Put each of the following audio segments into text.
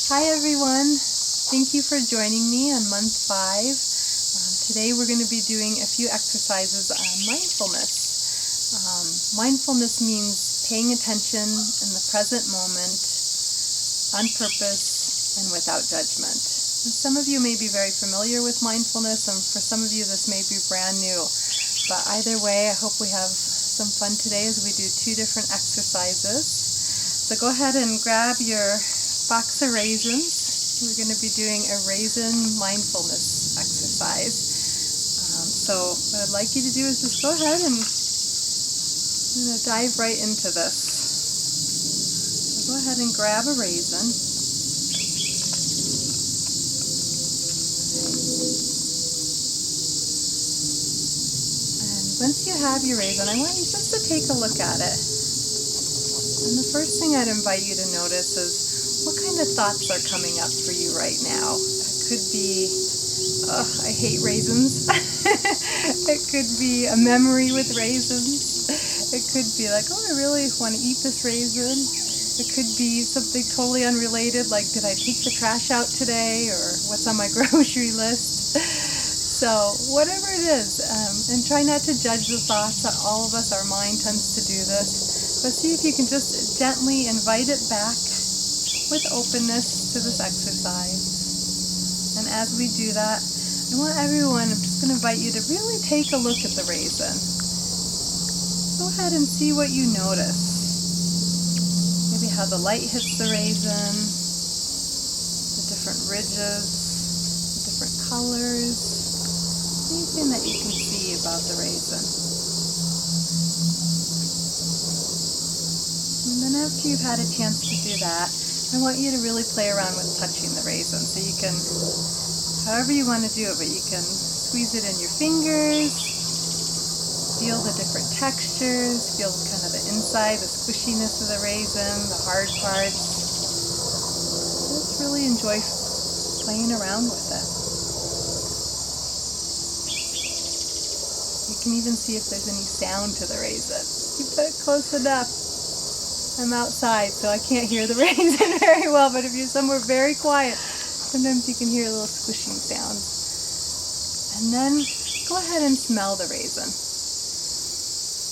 Hi everyone, thank you for joining me on month 5. Today we're going to be doing a few exercises on mindfulness. Mindfulness means paying attention in the present moment, on purpose, and without judgment. And some of you may be very familiar with mindfulness, and for some of you this may be brand new. But either way, I hope we have some fun today as we do 2 different exercises. So go ahead and grab your box of raisins. We're going to be doing a raisin mindfulness exercise. So what I'd like you to do is just go ahead and dive right into this. So go ahead and grab a raisin. And once you have your raisin, I want you just to take a look at it. And the first thing I'd invite you to notice is what kind of thoughts are coming up for you right now. It could be, oh, I hate raisins. It could be a memory with raisins. It could be like, oh, I really want to eat this raisin. It could be something totally unrelated, like did I take the trash out today, or what's on my grocery list. So whatever it is, and try not to judge the thoughts. All of us, our mind tends to do this. But see if you can just gently invite it back with openness to this exercise. And as we do that, I want everyone, I'm just going to invite you to really take a look at the raisin. Go ahead and see what you notice. Maybe how the light hits the raisin, the different ridges, the different colors, anything that you can see about the raisin. And then after you've had a chance to do that, I want you to really play around with touching the raisin. So you can, however you want to do it, but you can squeeze it in your fingers, feel the different textures, feel kind of the inside, the squishiness of the raisin, the hard parts. Just really enjoy playing around with it. You can even see if there's any sound to the raisin. You put it close enough. I'm outside, so I can't hear the raisin very well, but if you're somewhere very quiet, sometimes you can hear little squishing sounds. And then go ahead and smell the raisin.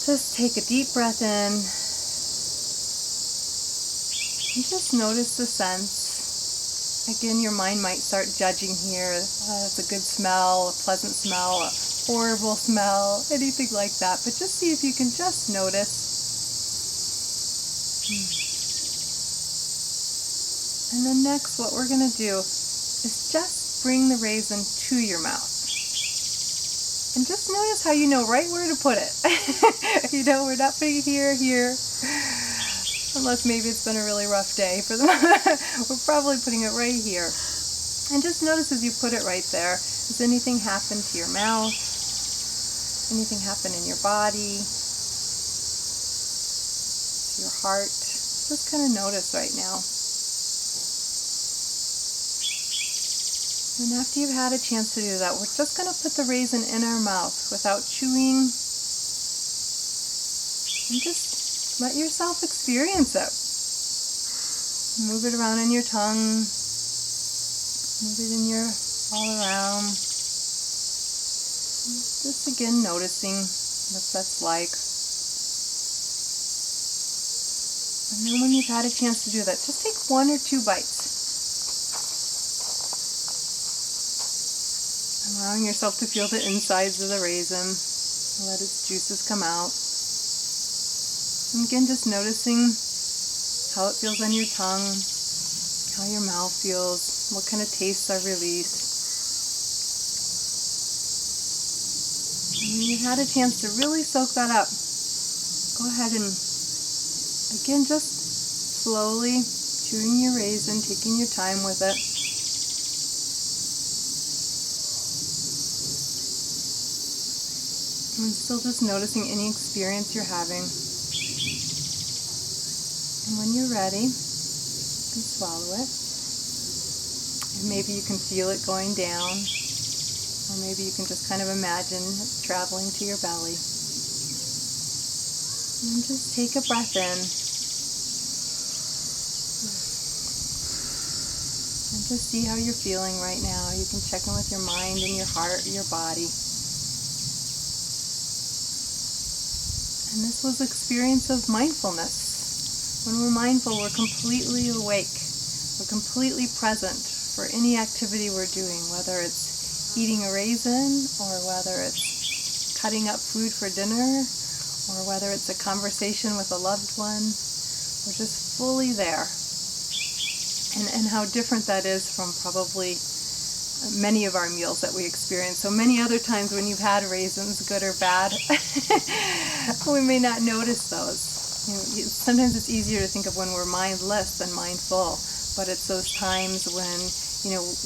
Just take a deep breath in. And just notice the scents. Again, your mind might start judging here. It's a good smell, a pleasant smell, a horrible smell, anything like that. But just see if you can just notice. And then next, what we're going to do is just bring the raisin to your mouth. And just notice how you know right where to put it. You know, we're not putting it here. Unless maybe it's been a really rough day for them. We're probably putting it right here. And just notice as you put it right there, does anything happen to your mouth? Anything happen in your body? To your heart? Just kind of notice right now. And after you've had a chance to do that, we're just going to put the raisin in our mouth without chewing. And just let yourself experience it. Move it around in your tongue. Move it in your all around. Just again noticing what that's like. And then when you've had a chance to do that, just take 1 or 2 bites. Allowing yourself to feel the insides of the raisin. Let its juices come out. And again, just noticing how it feels on your tongue, how your mouth feels, what kind of tastes are released. And when you've had a chance to really soak that up, go ahead and again, just slowly chewing your raisin, taking your time with it. And still just noticing any experience you're having. And when you're ready, you can swallow it. And maybe you can feel it going down. Or maybe you can just kind of imagine it traveling to your belly. And just take a breath in. just see how you're feeling right now. You can check in with your mind and your heart, your body. And this was experience of mindfulness. When we're mindful, we're completely awake. We're completely present for any activity we're doing, whether it's eating a raisin, or whether it's cutting up food for dinner, or whether it's a conversation with a loved one. We're just fully there. And how different that is from probably many of our meals that we experience. So many other times when you've had raisins, good or bad, we may not notice those. Sometimes it's easier to think of when we're mindless than mindful, but it's those times when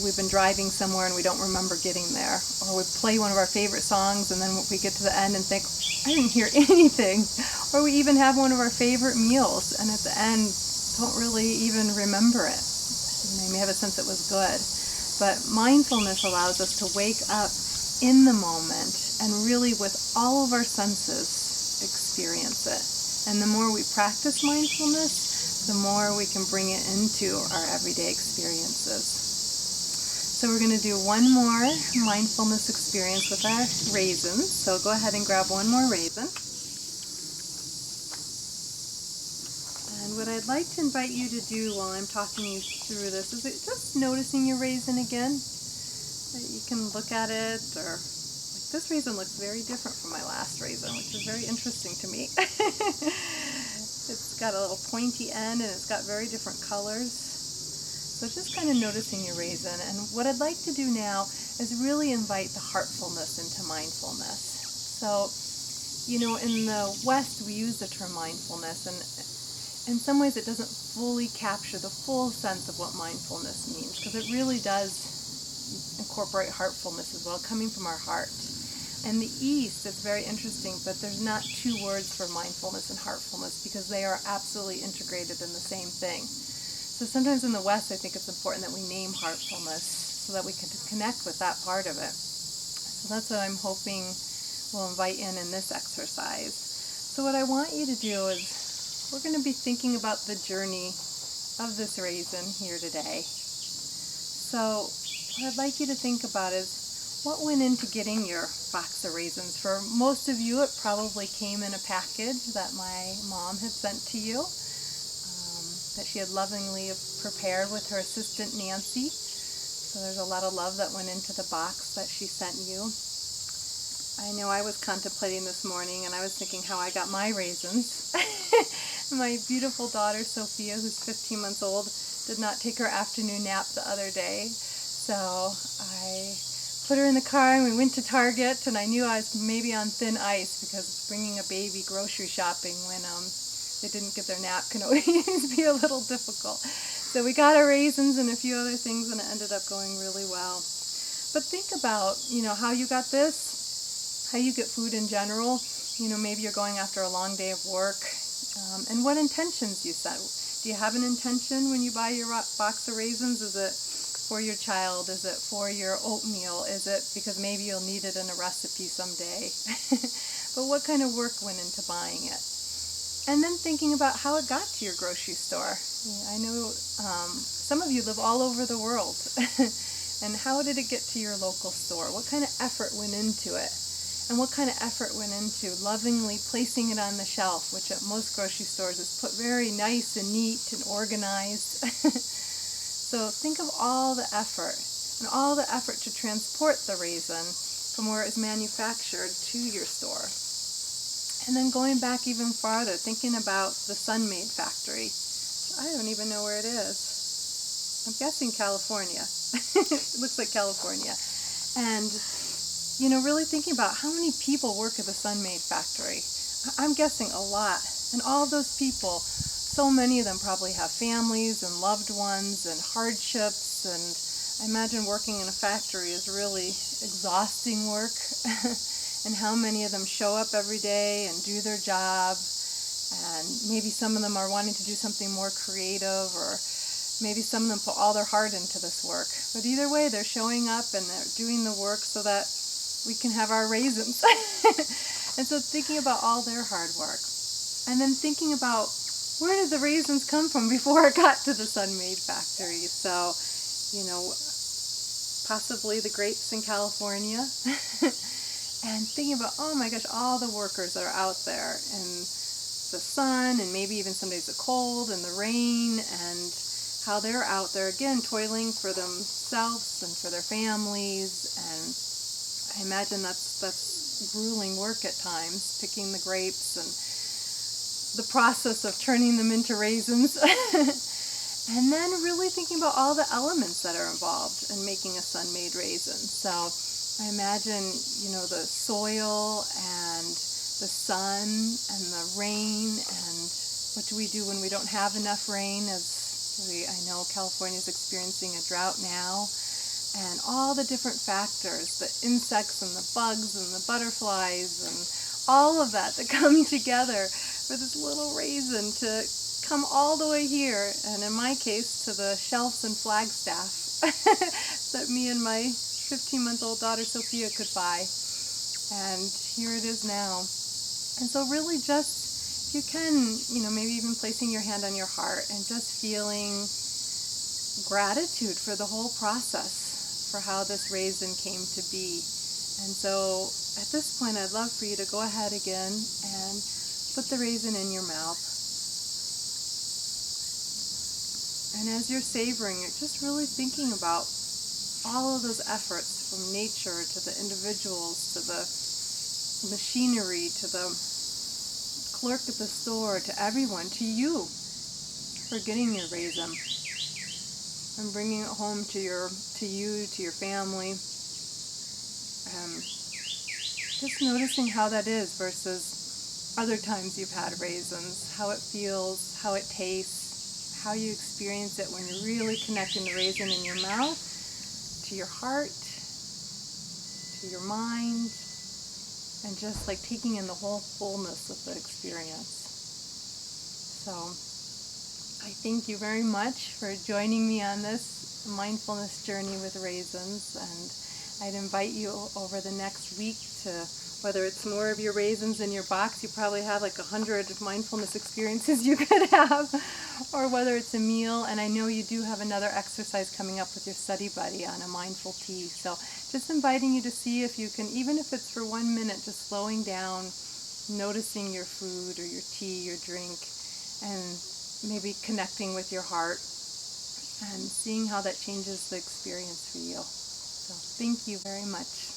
we've been driving somewhere and we don't remember getting there, or we play one of our favorite songs and then we get to the end and think, I didn't hear anything, or we even have one of our favorite meals and at the end don't really even remember it. You may have a sense it was good. But mindfulness allows us to wake up in the moment and really with all of our senses experience it. And the more we practice mindfulness, the more we can bring it into our everyday experiences. So we're going to do one more mindfulness experience with our raisins. So go ahead and grab one more raisin. And what I'd like to invite you to do while I'm talking you through this is just noticing your raisin again. You can look at it, or like this raisin looks very different from my last raisin, which is very interesting to me. It's got a little pointy end and it's got very different colors. So just kind of noticing your raisin. And what I'd like to do now is really invite the heartfulness into mindfulness. So, in the West we use the term mindfulness, and in some ways it doesn't fully capture the full sense of what mindfulness means, because it really does incorporate heartfulness as well, coming from our heart. In the East, it's very interesting, but there's not two words for mindfulness and heartfulness because they are absolutely integrated in the same thing. So sometimes in the West, I think it's important that we name heartfulness so that we can connect with that part of it. So that's what I'm hoping we'll invite in this exercise. So what I want you to do is, we're going to be thinking about the journey of this raisin here today. So what I'd like you to think about is, what went into getting your box of raisins? For most of you, it probably came in a package that my mom had sent to you, that she had lovingly prepared with her assistant Nancy. So there's a lot of love that went into the box that she sent you. I know I was contemplating this morning and I was thinking how I got my raisins. My beautiful daughter Sophia, who's 15 months old, did not take her afternoon nap the other day. So I put her in the car and we went to Target, and I knew I was maybe on thin ice because bringing a baby grocery shopping when they didn't get their nap can always be a little difficult. So we got our raisins and a few other things, and it ended up going really well. But think about, how you got this, how you get food in general. Maybe you're going after a long day of work, and what intentions you set. Do you have an intention when you buy your box of raisins? Is it for your child? Is it for your oatmeal? Is it because maybe you'll need it in a recipe someday? But what kind of work went into buying it? And then thinking about how it got to your grocery store. I know some of you live all over the world. And how did it get to your local store? What kind of effort went into it? And what kind of effort went into lovingly placing it on the shelf, which at most grocery stores is put very nice and neat and organized. So think of all the effort, and all the effort to transport the raisin from where it's manufactured to your store. And then going back even farther, thinking about the Sun-Made factory. I don't even know where it is. I'm guessing California. It looks like California. And, really thinking about how many people work at the Sun-Made factory. I'm guessing a lot. And all of those people, so many of them probably have families and loved ones and hardships. And I imagine working in a factory is really exhausting work. And how many of them show up every day and do their job, and maybe some of them are wanting to do something more creative, or maybe some of them put all their heart into this work. But either way, they're showing up and they're doing the work so that we can have our raisins. And so thinking about all their hard work, and then thinking about where did the raisins come from before it got to the Sun-Made factory. So you know, possibly the grapes in California, and thinking about, oh my gosh, all the workers that are out there in the sun, and maybe even some days the cold and the rain, and how they're out there again toiling for themselves and for their families. And I imagine that's grueling work at times, picking the grapes and the process of turning them into raisins. And then really thinking about all the elements that are involved in making a sun-made raisin. So I imagine, the soil and the sun and the rain, and what do we do when we don't have enough rain, I know California is experiencing a drought now, and all the different factors, the insects and the bugs and the butterflies and all of that come together for this little raisin to come all the way here, and in my case to the shelves and Flagstaff that me and my 15-month-old daughter Sophia could buy. And here it is now. And so really just, if you can, maybe even placing your hand on your heart and just feeling gratitude for the whole process, for how this raisin came to be. And so at this point, I'd love for you to go ahead again and put the raisin in your mouth. And as you're savoring it, just really thinking about all of those efforts, from nature to the individuals to the machinery to the clerk at the store to everyone, to you, for getting your raisin and bringing it home to you, to your family. Just noticing how that is versus other times you've had raisins, how it feels, how it tastes, how you experience it when you're really connecting the raisin in your mouth to your heart, to your mind, and just like taking in the whole fullness of the experience. So I thank you very much for joining me on this mindfulness journey with raisins, and I'd invite you over the next week to, whether it's more of your raisins in your box, you probably have like 100 mindfulness experiences you could have, or whether it's a meal. And I know you do have another exercise coming up with your study buddy on a mindful tea. So just inviting you to see if you can, even if it's for 1 minute, just slowing down, noticing your food or your tea, your drink, and maybe connecting with your heart and seeing how that changes the experience for you. So thank you very much.